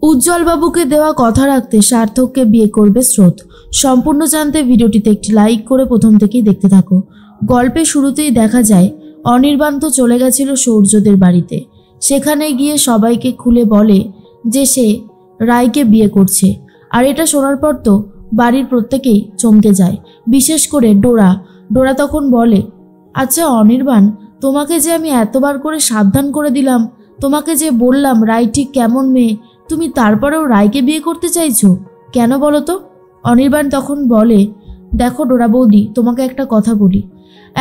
উজ্জ্বল বাবুকে দেওয়া কথা রাখতে সার্থককে বিয়ে করবে স্রোত। সম্পূর্ণ জানতে ভিডিওটিতে একটি লাইক করে প্রথম থেকেই দেখতে থাকো। গল্পের শুরুতেই দেখা যায় অনির্বাণ তো চলে গেছিল সৌর্যদের বাড়িতে। সেখানে গিয়ে সবাইকে খুলে বলে যে সে রায়কে বিয়ে করছে। আর এটা শোনার পর তো বাড়ির প্রত্যেকেই চমকে যায়, বিশেষ করে ডোরা তখন বলে, আচ্ছা অনির্বাণ, তোমাকে যে আমি এতবার করে সাবধান করে দিলাম, তোমাকে যে বললাম রায় ঠিক কেমন মেয়ে, তুমি তারপরেও রায়কে বিয়ে করতে চাইছো কেন বলো তো? অনির্বাণ তখন বলে, দেখো ডোরা বৌদি, তোমাকে একটা কথা বলি,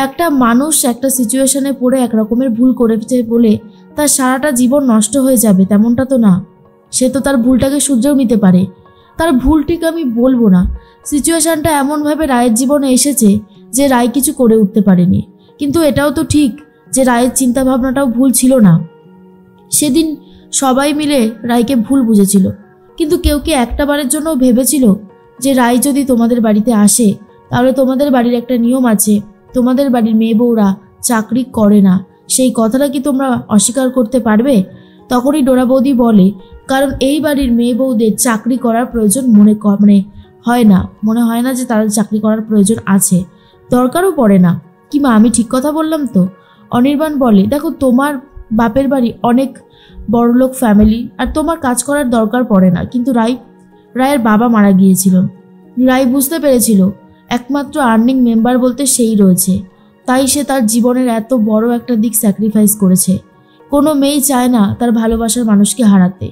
একটা মানুষ একটা সিচুয়েশনে পড়ে এক রকমের ভুল করেছে বলে তার সারাটা জীবন নষ্ট হয়ে যাবে তেমনটা তো না। সে তো তার ভুলটাকে শুধরেও নিতে পারে। তার ভুলটিকে আমি বলবো না, সিচুয়েশনটা এমনভাবে রায়ের জীবনে এসেছে যে রায় কিছু করে উঠতে পারেনি। কিন্তু এটাও তো ঠিক যে রায়ের চিন্তাভাবনাটাও ভুল ছিল না। সেদিন সবাই মিলে রায়কে ভুল বুঝেছিল, কিন্তু কেউ কি একটা বারের জন্য ভেবেছিল যে রায় যদি তোমাদের বাড়িতে আসে তাহলে তোমাদের বাড়ির একটা নিয়ম আছে, তোমাদের বাড়ির মেয়ে বউরা চাকরি করে না, সেই কথাটা কি তোমরা অস্বীকার করতে পারবে? তখনই ডোরা বৌদি বলে, কারণ এই বাড়ির মেয়ে বউদের চাকরি করার প্রয়োজন মনে হয় না যে তাদের চাকরি করার প্রয়োজন আছে, দরকারও পড়ে না। কি মা, আমি ঠিক কথা বললাম তো? অনির্বাণ বলে, দেখো তোমার বাপের বাড়ি অনেক বড়লোক ফ্যামিলি, আর তোমার কাজ করার দরকার পড়ে না। কিন্তু রায়ের বাবা মারা গিয়েছিল। রায় বুঝতে পেরেছিল একমাত্র আর্নিং মেম্বার বলতে সেই রয়েছে, তাই সে তার জীবনের এত বড় একটা দিক স্যাক্রিফাইস করেছে। কোনো মেয়েই চায় না তার ভালোবাসার মানুষকে হারাতে।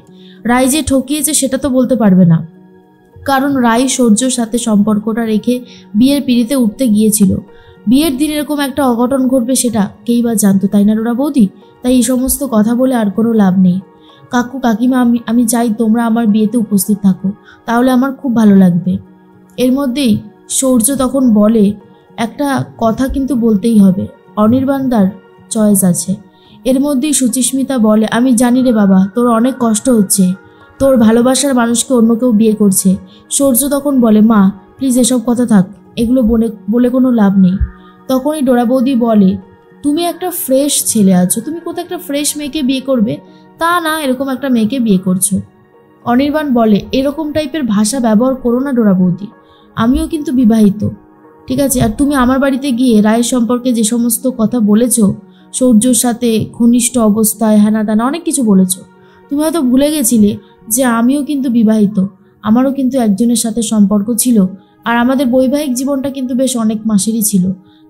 রায় যে ঠকিয়েছে সেটা তো বলতে পারবে না, কারণ রায় সূর্যর সাথে সম্পর্কটা রেখে বিয়ের পিঁড়িতে উঠতে গিয়েছিল। বিয়ের দিন এরকম একটা অঘটন ঘটবে সেটা কেই বা জানতো, তাই না ডোরা বৌদি? তাই এই সমস্ত কথা বলে আর কোনো লাভ নেই। কাকু কাকিমা, আমি চাই তোমরা আমার বিয়েতে উপস্থিত থাকো, তাহলে আমার খুব ভালো লাগবে। এর মধ্যেই সূর্য তখন বলে, একটা কথা কিন্তু বলতেই হবে, অনির্বাণদার চয়েস আছে। এর মধ্যেই সুচিস্মিতা বলে, আমি জানি রে বাবা, তোর অনেক কষ্ট হচ্ছে, তোর ভালোবাসার মানুষকে অন্য কেউ বিয়ে করছে। সূর্য তখন বলে, মা প্লিজ এসব কথা থাক, এগুলো বলে কোনো লাভ নেই। তখনই ডোরা বৌদি বলে, তুমি একটা ফ্রেশ ছেলে আছো, তুমি কোথাও একটা ফ্রেশ মেয়েকে বিয়ে করবে? তা না, এরকম একটা মেয়েকে বিয়ে করছো। অনির্বাণ বলে, এরকম টাইপের ভাষা ব্যবহার করো না ডোরা বৌদি, আমিও কিন্তু বিবাহিত, ঠিক আছে? আর তুমি আমার বাড়িতে গিয়ে রায়ের সম্পর্কে যে সমস্ত কথা বলেছো, সূর্যর সাথে ঘনিষ্ঠ অবস্থায় হ্যানা দানা অনেক কিছু বলেছো, তুমি হয়তো ভুলে গেছিলে যে আমিও কিন্তু বিবাহিত, আমারও কিন্তু একজনের সাথে সম্পর্ক ছিল, আর আমাদের বৈবাহিক জীবনটা কিন্তু বেশ অনেক মাসেরই ছিল,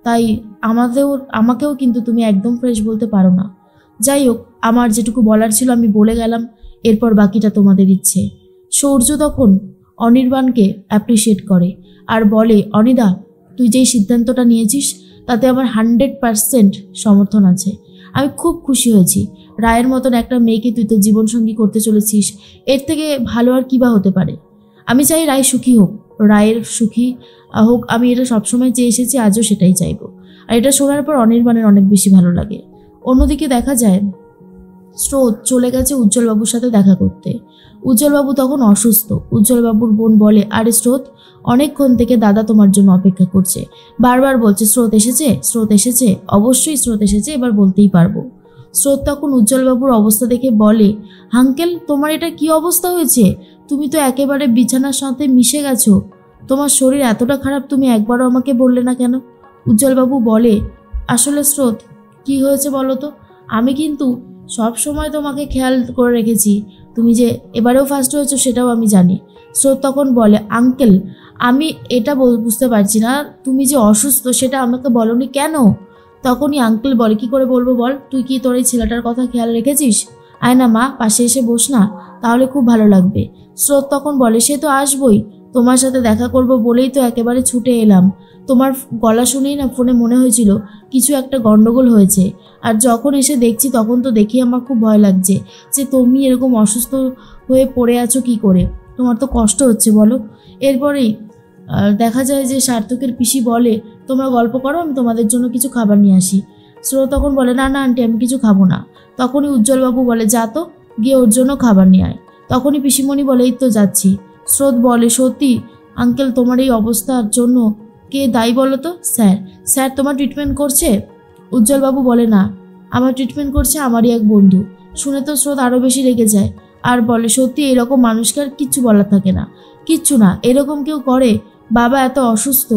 তাই আমাকেও কিন্তু তুমি একদম ফ্রেশ বলতে পারো না। যাই হোক, আমার যেটুকু বলার ছিল আমি বলে গেলাম, এরপর বাকিটা তোমাদের ইচ্ছে। সূর্য তখন অনির্বাণকে অ্যাপ্রিসিয়েট করে আর বলে, অনিদা, তুই যেই সিদ্ধান্তটা নিয়েছিস তাতে আমার 100% সমর্থন আছে। আমি খুব খুশি হয়েছি। রায়ের মতন একটা মেয়েকে তুই তো জীবনসঙ্গী করতে চলেছিস, এর থেকে ভালো আর কী বা হতে পারে? আমি চাই রায় সুখী হোক, রায়ের সুখী হোক, আমি এটা সবসময় চেয়ে এসেছি, আজও সেটাই চাইবো। আর এটা শোনার পর অনির্বাণের অনেক বেশি ভালো লাগে। অন্যদিকে দেখা যায় স্রোত চলে গেছে উজ্জ্বলবাবুর সাথে দেখা করতে। উজ্জ্বলবাবু তখন অসুস্থ। উজ্জ্বলবাবুর বোন বলে, আরে স্রোত, অনেকক্ষণ থেকে দাদা তোমার জন্য অপেক্ষা করছে, বারবার বলছে স্রোত এসেছে, স্রোত এসেছে। অবশ্যই স্রোত এসেছে, এবার বলতেই পারবো। স্রোত তখন উজ্জ্বলবাবুর অবস্থা দেখে বলে, আঙ্কেল, তোমার এটা কি অবস্থা হয়েছে? তুমি তো একেবারে বিছানার সাথে মিশে গেছো, তোমার শরীর এতটা খারাপ, তুমি একবারও আমাকে বললে না কেন? উজ্জ্বলবাবু বলে, আসলে স্রোত, কি হয়েছে বলো তো? আমি কিন্তু সব সময় তোমাকে খেয়াল করে রেখেছি, তুমি যে এবারেও ফার্স্ট হয়েছো সেটাও আমি জানি। স্রোত তখন বলে, আঙ্কেল, আমি এটা বুঝতে পারছি না, তুমি যে অসুস্থ সেটা আমাকে বলনি কেন? তখনই আঙ্কেল বলে, কি করে বলবো বল, তুই কি তোর এই ছেলেটার কথা খেয়াল রেখেছিস? আয় না মা, পাশে এসে বস না, তাহলে খুব ভালো লাগবে। স্রোত তখন বলে, সে তো আসবই, তোমার সাথে দেখা করব বলেই তো একেবারে ছুটে এলাম। তোমার গলা শুনেই না ফোনে মনে হয়েছিল কিছু একটা গন্ডগোল হয়েছে, আর যখন এসে দেখছি তখন তো দেখি আমার খুব ভয় লাগছে যে তুমি এরকম অসুস্থ হয়ে পড়ে আছো কি করে, তোমার তো কষ্ট হচ্ছে বলো। এরপরেই দেখা যায় যে সার্থকের পিসি বলে, তোমরা গল্প করো, আমি তোমাদের জন্য কিছু খাবার নিয়ে আসি। স্রোত তখন বলে, না না আন্টি, আমি কিছু খাবো না। তখনই উজ্জ্বলবাবু বলে, যা তো গিয়ে ওর জন্য খাবার নিয়ে আয়। তখনই পিসিমণি বলে, এই তো যাচ্ছি। স্রোত বলে, সত্যি আঙ্কেল, তোমার এই অবস্থার জন্য কে দায়ী বলো তো? স্যার তোমার ট্রিটমেন্ট করছে? উজ্জ্বলবাবু বলে, না, আমার ট্রিটমেন্ট করছে আমারই এক বন্ধু। শুনে তো স্রোত আরও বেশি রেগে যায় আর বলে সত্যি এরকম মানুষকে আর কিচ্ছু বলার থাকে না, কিচ্ছু না, এরকম কেউ করে, বাবা এত অসুস্থ,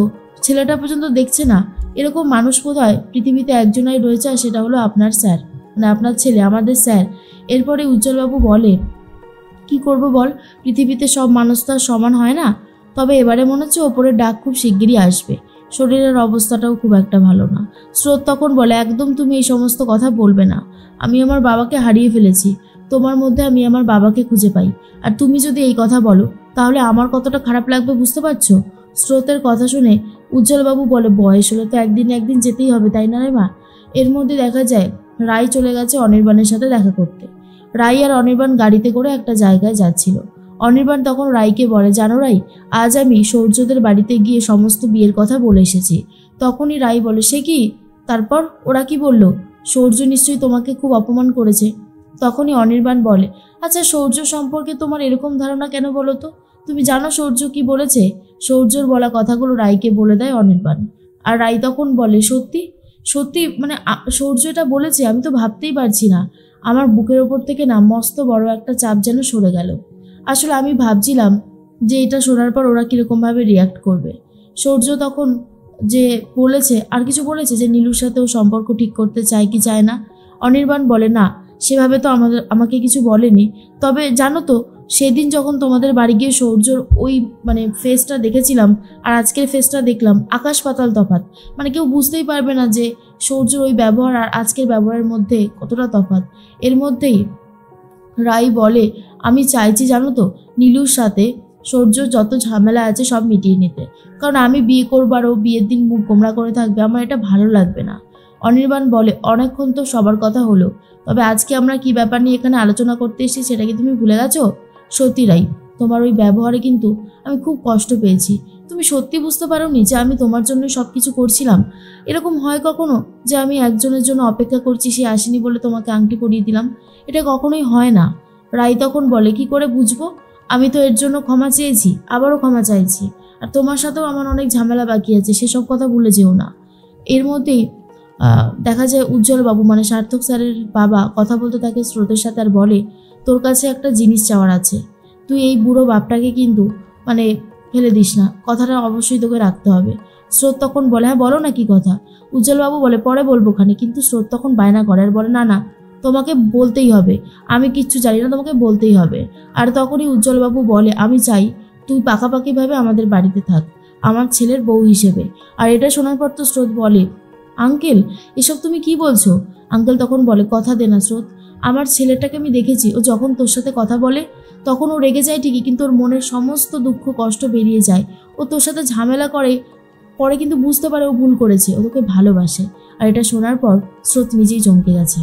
ছেলেটা পর্যন্ত দেখছে না, এরকম মানুষ বোধহয় পৃথিবীতে একজনই রয়েছে, আর সেটা হলো আপনার স্যার, মানে আপনার ছেলে, আমাদের স্যার। এরপরে উজ্জ্বলবাবু বলে কি করব বল, পৃথিবীতে সব মানুষ তো আর সমান হয় না, তবে এবারে মনে হচ্ছে ওপরের ডাক খুব শিগগিরই আসবে, শরীরের অবস্থাটাও খুব একটা ভালো না। স্রোত তখন বলে একদম তুমি এই সমস্ত কথা বলবে না, আমি আমার বাবাকে হারিয়ে ফেলেছি, তোমার মধ্যে আমি আমার বাবাকে খুঁজে পাই, আর তুমি যদি এই কথা বলো তাহলে আমার কতটা খারাপ লাগবে বুঝতে পারছো? স্রোতের কথা শুনে উজ্জ্বলবাবু বলে বয়স হলে তো একদিন একদিন যেতেই হবে, তাই না রে মা? এর মধ্যে দেখা যায় রাই চলে গেছে অনির্বাণের সাথে দেখা করতে। রাই আর অনির্বাণ গাড়িতে করে একটা জায়গায় যাচ্ছিল। অনির্বাণ তখন রাইকে বলে জানো রাই, আজ আমি সৌর্যদের বাড়িতে গিয়ে সমস্ত বিয়ের কথা বলে এসেছি। তখনই রাই বলে সে কি, তারপর ওরা কি বলল? সৌর্য নিশ্চয়ই তোমাকে খুব অপমান করেছে। তখনই অনির্বাণ বলে আচ্ছা সৌর্য সম্পর্কে তোমার এরকম ধারণা কেন বলো তো? তুমি জানো সৌর্য কি বলেছে? সৌর্যর বলা কথাগুলো রাইকে বলে দেয় অনির্বাণ। আর রাই তখন বলে সত্যি সত্যি, মানে সৌর্য এটা বলেছে? আমি তো ভাবতেই পারছি না। আমার বুকের ওপর থেকে না মস্ত বড় একটা চাপ যেন সরে গেল। আসলে আমি ভাবছিলাম যে এটা শোনার পর ওরা কীরকমভাবে রিয়াক্ট করবে। সৌর্য তখন যে বলেছে, আর কিছু বলেছে যে নীলুর সাথেও সম্পর্ক ঠিক করতে চায় কি চায় না? অনির্বাণ বলে না, সেভাবে তো আমাকে কিছু বলেনি। তবে জানো তো, সেদিন যখন তোমাদের বাড়ি গিয়ে সৌর্যর ওই মানে ফেসটা দেখেছিলাম আর আজকের ফেসটা দেখলাম, আকাশ পাতাল তফাৎ। মানে কেউ বুঝতেই পারবে না যে সৌর্যর ওই ব্যবহার আর আজকের ব্যবহারের মধ্যে কতটা তফাৎ। এর মধ্যেই রাই বলে আমি চাইছি জানো তো নীলুর সাথে সৌর্যর যত ঝামেলা আছে সব মিটিয়ে নিতে, কারণ আমি বিয়ে করবো আর ও বিয়ের দিন মুখ গোমড়া করে থাকবে, আমার এটা ভালো লাগবে না। অনির্বাণ বলে অনেকক্ষণ তো সবার কথা হলো, তবে আজকে আমরা কি ব্যাপার নিয়ে এখানে আলোচনা করতে এসেছি সেটা কি তুমি ভুলে গেছো? সত্যি রাই, তোমার ওই ব্যবহারে কিন্তু আমি খুব কষ্ট পেয়েছি। তুমি সত্যি বুঝতে পারোনি যে আমি তোমার জন্য সব কিছু করছিলাম? এরকম হয় কখনো যে আমি একজনের জন্য অপেক্ষা করছি, সে আসেনি বলে তোমাকে আংটি পরিয়ে দিলাম? এটা কখনোই হয় না। রাই তখন বলে কি করে বুঝবো? আমি তো এর জন্য ক্ষমা চেয়েছি, আবারও ক্ষমা চাইছি, আর তোমার সাথেও আমার অনেক ঝামেলা বাকি আছে, সেসব কথা ভুলে যেও না। এর মধ্যেই দেখা যায় উজ্জ্বলবাবু মানে সার্থক স্যারের বাবা কথা বলতে থাকে স্রোতের সাথে, আর বলে তোর কাছে একটা জিনিস চাওয়ার আছে, তুই এই বুড়ো বাপটাকে কিন্তু মানে ফেলে দিস না, কথাটা অবশ্যই তোকে রাখতে হবে। স্রোত তখন বলে হ্যাঁ বলো না কি কথা? উজ্জ্বলবাবু বলে পরে বলবো খানি, কিন্তু স্রোত তখন বায়না করে আর বলে না না তোমাকে বলতেই হবে, আমি কিচ্ছু জানি না, তোমাকে বলতেই হবে। আর তখনই উজ্জ্বলবাবু বলে আমি চাই তুই পাকাপাকিভাবে আমাদের বাড়িতে থাক, আমার ছেলের বউ হিসেবে। আর এটা শোনার পর তো স্রোত বলে আঙ্কেল এসব তুমি কি বলছো? আঙ্কেল তখন বলে কথা দে না স্রোত, আমার ছেলেটাকে আমি দেখেছি, ও যখন তোর সাথে কথা বলে তখন ও রেগে যায় ঠিকই, কিন্তু ওর মনের সমস্ত দুঃখ কষ্ট বেরিয়ে যায়। ও তোর সাথে ঝামেলা করে পরে কিন্তু বুঝতে পারে ও ভুল করেছে, ও তোকে ভালোবাসে। আর এটা শোনার পর স্রোত নিজেই চমকে গেছে।